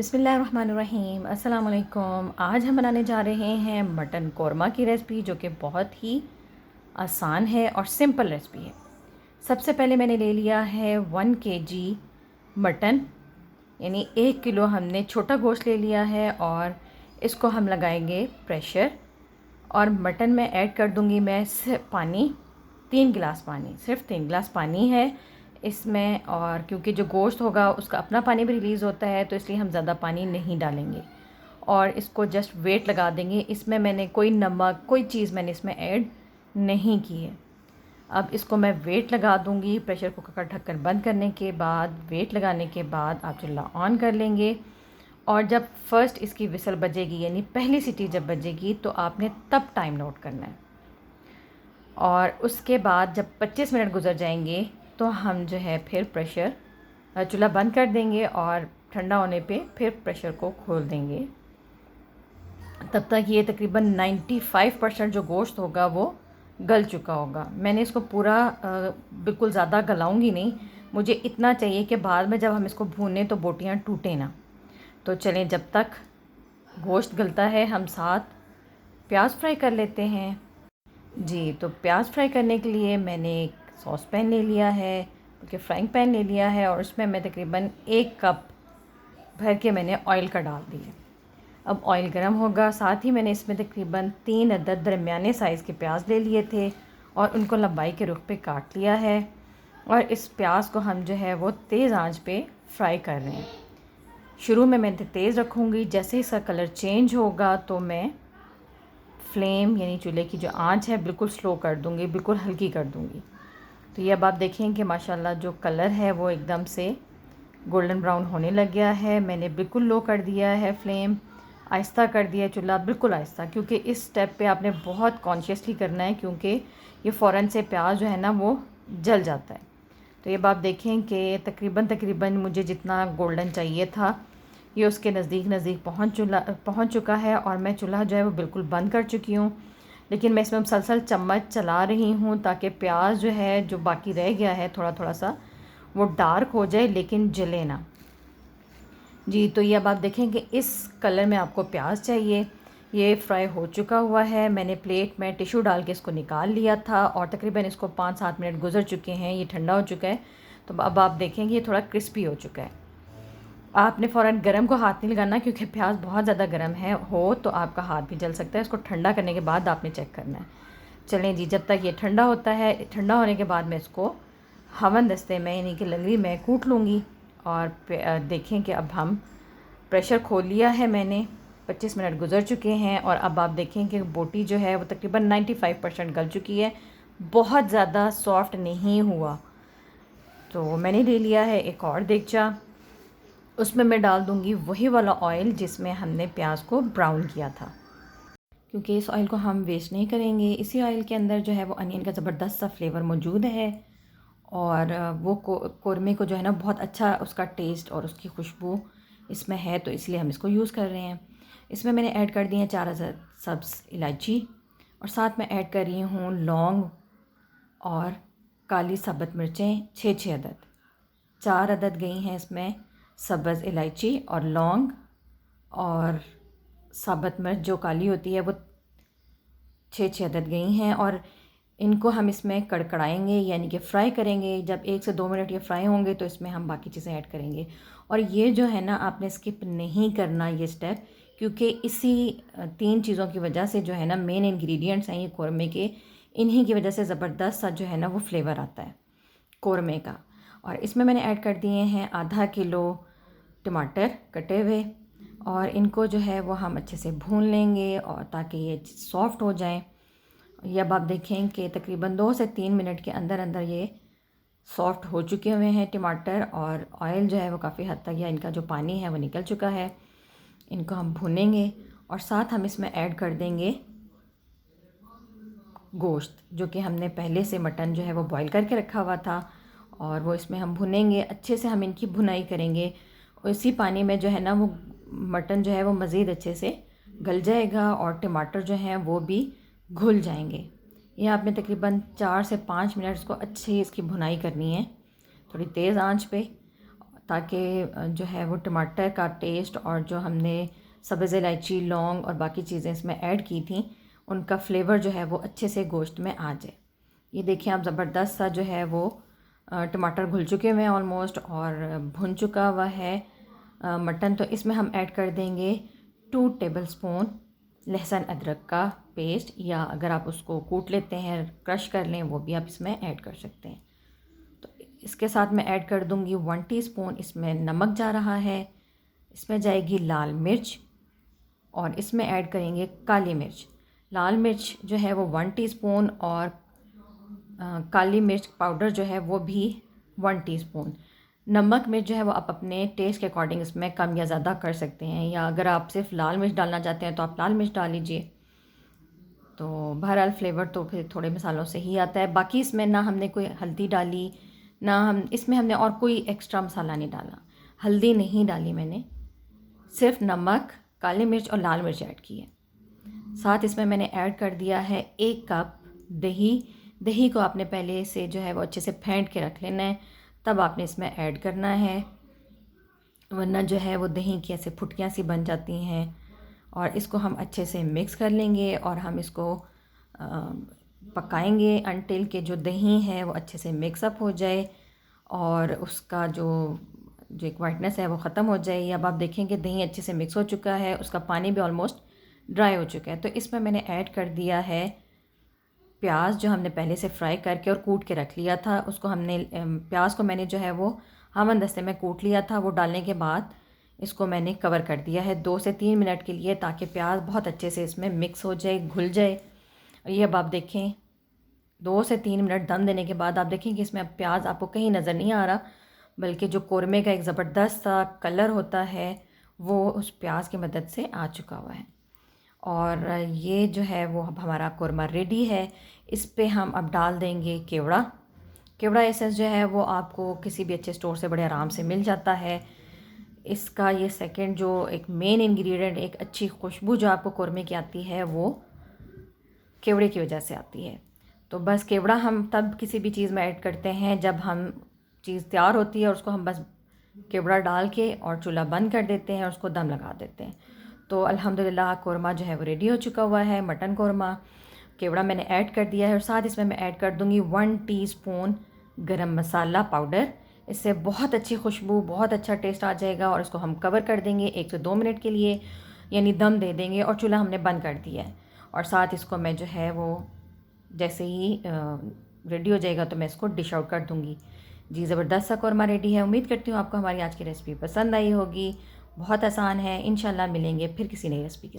बिस्मिल्लाहिर्रहमानिर्रहीम अस्सलाम वालेकुम। आज हम बनाने जा रहे हैं मटन कौरमा की रेसिपी, जो कि बहुत ही आसान है और सिंपल रेसिपी है। सबसे पहले मैंने ले लिया है 1 केजी मटन, यानी 1 किलो हमने छोटा गोश्त ले लिया है और इसको हम लगाएंगे प्रेशर। और मटन में ऐड कर दूंगी मैं पानी, 3 गिलास पानी, सिर्फ 3 गिलास पानी है इसमें। और क्योंकि जो गोश्त होगा उसका अपना पानी भी रिलीज़ होता है, तो इसलिए हम ज़्यादा पानी नहीं डालेंगे और इसको जस्ट वेट लगा देंगे। इसमें मैंने कोई नमक, कोई चीज़ मैंने इसमें ऐड नहीं की है। अब इसको मैं वेट लगा दूंगी। प्रेशर कुकर का ढक्कन बंद करने के बाद, वेट लगाने के बाद आप चूल्हा ऑन कर लेंगे और जब फर्स्ट इसकी विसल बजेगी, यानी पहली सीटी जब बजेगी, तो आपने तब टाइम नोट करना है। और उसके बाद जब 25 मिनट गुजर जाएंगे तो हम जो है फिर प्रेशर, चूल्हा बंद कर देंगे और ठंडा होने पे फिर प्रेशर को खोल देंगे। तब तक ये तकरीबन 95% जो गोश्त होगा वो गल चुका होगा। मैंने इसको पूरा बिल्कुल ज़्यादा गलाऊंगी नहीं, मुझे इतना चाहिए कि बाद में जब हम इसको भूनें तो बोटियां टूटें ना। तो चलें, जब तक गोश्त गलता है हम साथ प्याज फ्राई कर लेते हैं। जी, तो प्याज फ्राई करने के लिए मैंने एक सॉस पैन ले लिया है, बल्कि फ्राइंग पैन ले लिया है, और उसमें मैं तकरीबन 1 कप भर के मैंने ऑयल का डाल दिया। अब ऑयल गर्म होगा, साथ ही मैंने इसमें तकरीबन 3 अदद दरमियाने साइज़ के प्याज ले लिए थे और उनको लंबाई के रुख पे काट लिया है। और इस प्याज को हम जो है वो तेज़ आंच पे फ्राई कर रहे हैं। शुरू में मैं तेज़ रखूँगी, जैसे ही इसका कलर चेंज होगा तो मैं फ्लेम यानी चूल्हे की जो आंच है बिल्कुल स्लो कर दूँगी, बिल्कुल हल्की कर दूँगी। तो ये अब आप देखें कि माशाल्लाह जो कलर है वो एकदम से गोल्डन ब्राउन होने लग गया है। मैंने बिल्कुल लो कर दिया है फ्लेम, आहिस्ता कर दिया चूल्हा, बिल्कुल आहिस्ता, क्योंकि इस स्टेप पे आपने बहुत कॉन्शियसली करना है, क्योंकि ये फ़ौरन से प्याज जो है ना वो जल जाता है। तो ये अब आप देखें कि तकरीबन मुझे जितना गोल्डन चाहिए था ये उसके नज़दीक पहुंच चुका है। और मैं चूल्हा जो है वो बिल्कुल बंद कर चुकी हूँ, लेकिन मैं इसमें मुसलसल चम्मच चला रही हूँ ताकि प्याज जो है, जो बाकी रह गया है थोड़ा थोड़ा सा, वो डार्क हो जाए लेकिन जले ना। जी, तो ये अब आप देखें कि इस कलर में आपको प्याज चाहिए। ये फ्राई हो चुका हुआ है। मैंने प्लेट में टिश्यू डाल के इसको निकाल लिया था और तकरीबन इसको 5-7 मिनट गुजर चुके हैं, ये ठंडा हो चुका है। तो अब आप देखेंगे ये थोड़ा क्रिस्पी हो चुका है। आपने फ़ौरन गरम को हाथ नहीं लगाना, क्योंकि प्याज बहुत ज़्यादा गरम हो तो आपका हाथ भी जल सकता है। इसको ठंडा करने के बाद आपने चेक करना है। चलें जी, जब तक ये ठंडा होता है, ठंडा होने के बाद मैं इसको हवन दस्ते में यानी कि लंगड़ी में कूट लूँगी। और देखें कि अब हम प्रेशर खोल लिया है मैंने, 25 मिनट गुजर चुके हैं और अब आप देखें कि बोटी जो है वो तकरीबन 95% गल चुकी है, बहुत ज़्यादा सॉफ्ट नहीं हुआ। तो मैंने ले लिया है एक और देगचा, उसमें मैं डाल दूँगी वही वाला ऑयल जिसमें हमने प्याज को ब्राउन किया था, क्योंकि इस ऑयल को हम वेस्ट नहीं करेंगे। इसी ऑयल के अंदर जो है वो अनियन का ज़बरदस्त सा फ्लेवर मौजूद है और वो कौरमे को जो है ना बहुत अच्छा उसका टेस्ट और उसकी खुशबू इसमें है, तो इसलिए हम इसको यूज़ कर रहे हैं। इसमें मैंने ऐड कर दी हैं 4 सब्ज़ इलायची और साथ में ऐड कर रही हूँ लौंग और काली साबुत मिर्चें 6 अदद। 4 अदद गई हैं इसमें सब्ज़ इलायची और लौंग, और साबुत मिर्च जो काली होती है वो 6 अदद गई हैं। और इनको हम इसमें कड़कड़ाएंगे यानी कि फ़्राई करेंगे। जब 1 से 2 मिनट ये फ़्राई होंगे तो इसमें हम बाकी चीज़ें ऐड करेंगे। और ये जो है ना आपने स्किप नहीं करना ये स्टेप, क्योंकि इसी 3 चीज़ों की वजह से जो है ना मेन इंग्रेडिएंट्स हैं ये कौरमे के, इन्हीं की वजह से ज़बरदस्त सा जो है ना वो फ्लेवर आता है कौरमे का। और इसमें मैंने ऐड कर दिए हैं आधा किलो टमाटर कटे हुए, और इनको जो है वो हम अच्छे से भून लेंगे और ताकि ये सॉफ़्ट हो जाएं। ये अब आप देखें कि तकरीबन 2 से 3 मिनट के अंदर अंदर ये सॉफ़्ट हो चुके हुए हैं टमाटर, और ऑयल जो है वो काफ़ी हद तक, या इनका जो पानी है वो निकल चुका है। इनको हम भूनेंगे और साथ हम इसमें ऐड कर देंगे गोश्त, जो कि हमने पहले से मटन जो है वो बॉईल करके रखा हुआ था, और वो इसमें हम भुनेंगे। अच्छे से हम इनकी भुनाई करेंगे और इसी पानी में जो है ना वो मटन जो है वो मज़ीद अच्छे से गल जाएगा और टमाटर जो हैं वो भी घुल जाएंगे। ये आपने तकरीबन 4 से 5 मिनट को अच्छी इसकी भुनाई करनी है, थोड़ी तेज़ आंच पे, ताकि जो है वो टमाटर का टेस्ट और जो हमने सब्ज़ इलायची, लौंग और बाकी चीज़ें इसमें ऐड की थी, उनका फ्लेवर जो है वो अच्छे से गोश्त में आ जाए। ये देखिए आप, ज़बरदस्त सा जो है वो टमाटर घुल चुके हुए हैं ऑलमोस्ट, और भुन चुका हुआ है मटन। तो इसमें हम ऐड कर देंगे 2 टेबलस्पून लहसुन अदरक का पेस्ट, या अगर आप उसको कूट लेते हैं, क्रश कर लें, वो भी आप इसमें ऐड कर सकते हैं। तो इसके साथ मैं ऐड कर दूंगी 1 टीस्पून इसमें नमक जा रहा है, इसमें जाएगी लाल मिर्च, और इसमें ऐड करेंगे काली मिर्च। लाल मिर्च जो है वो 1 टीस्पून, और काली मिर्च पाउडर जो है वो भी 1 टीस्पून। नमक मिर्च जो है वो आप अपने टेस्ट के अकॉर्डिंग इसमें कम या ज़्यादा कर सकते हैं, या अगर आप सिर्फ लाल मिर्च डालना चाहते हैं तो आप लाल मिर्च डाल लीजिए। तो बहरहाल फ्लेवर तो फिर थोड़े मसालों से ही आता है। बाकी इसमें ना हमने कोई हल्दी डाली, ना इसमें हमने और कोई एक्स्ट्रा मसाला नहीं डाला। हल्दी नहीं डाली मैंने, सिर्फ नमक, काली मिर्च और लाल मिर्च ऐड की है। साथ इसमें मैंने ऐड कर दिया है 1 कप दही। दही को आपने पहले से जो है वो अच्छे से फेंट के रख लेना है, तब आपने इसमें ऐड करना है, वरना जो है वो दही की ऐसे फुटकियाँ सी बन जाती हैं। और इसको हम अच्छे से मिक्स कर लेंगे, और हम इसको पकाएंगे अनटिल के जो दही है वो अच्छे से मिक्सअप हो जाए, और उसका जो एक वाइटनेस है वो ख़त्म हो जाए। अब आप देखेंगे दही अच्छे से मिक्स हो चुका है, उसका पानी भी ऑलमोस्ट ड्राई हो चुका है। तो इसमें मैंने ऐड कर दिया है प्याज, जो हमने पहले से फ्राई करके और कूट के रख लिया था। उसको हमने प्याज को मैंने जो है वो हमन दस्ते में कूट लिया था। वो डालने के बाद इसको मैंने कवर कर दिया है 2 से 3 मिनट के लिए, ताकि प्याज बहुत अच्छे से इसमें मिक्स हो जाए, घुल जाए। और ये अब आप देखें 2 से 3 मिनट दम देने के बाद आप देखें कि इसमें अब प्याज आपको कहीं नज़र नहीं आ रहा, बल्कि जो कौरमे का एक ज़बरदस्त सा कलर होता है वो उस प्याज की मदद से आ चुका हुआ है। और ये जो है वो अब हमारा कौरमा रेडी है। इस पे हम अब डाल देंगे केवड़ा। केवड़ा एसेंस जो है वो आपको किसी भी अच्छे स्टोर से बड़े आराम से मिल जाता है। इसका ये सेकंड जो एक मेन इंग्रेडिएंट, एक अच्छी खुशबू जो आपको कौरमे की आती है, वो केवड़े की वजह से आती है। तो बस केवड़ा हम तब किसी भी चीज़ में ऐड करते हैं जब हम चीज़ तैयार होती है, और उसको हम बस केवड़ा डाल के और चूल्हा बंद कर देते हैं और उसको दम लगा देते हैं। तो अल्हम्दुलिल्लाह कौरमा जो है वो रेडी हो चुका हुआ है, मटन कौरमा। केवड़ा मैंने ऐड कर दिया है, और साथ इसमें मैं ऐड कर दूँगी 1 टीस्पून गरम मसाला पाउडर। इससे बहुत अच्छी खुशबू, बहुत अच्छा टेस्ट आ जाएगा। और इसको हम कवर कर देंगे 1 से 2 मिनट के लिए, यानी दम दे देंगे, और चूल्हा हमने बंद कर दिया है। और साथ इसको मैं जो है वो जैसे ही रेडी हो जाएगा तो मैं इसको डिश आउट कर दूँगी। जी, ज़बरदस्त सा कौरमा रेडी है। उम्मीद करती हूँ आपको हमारी आज की रेसिपी पसंद आई होगी। बहुत आसान है। इंशाल्लाह मिलेंगे फिर किसी नई रेसिपी के साथ।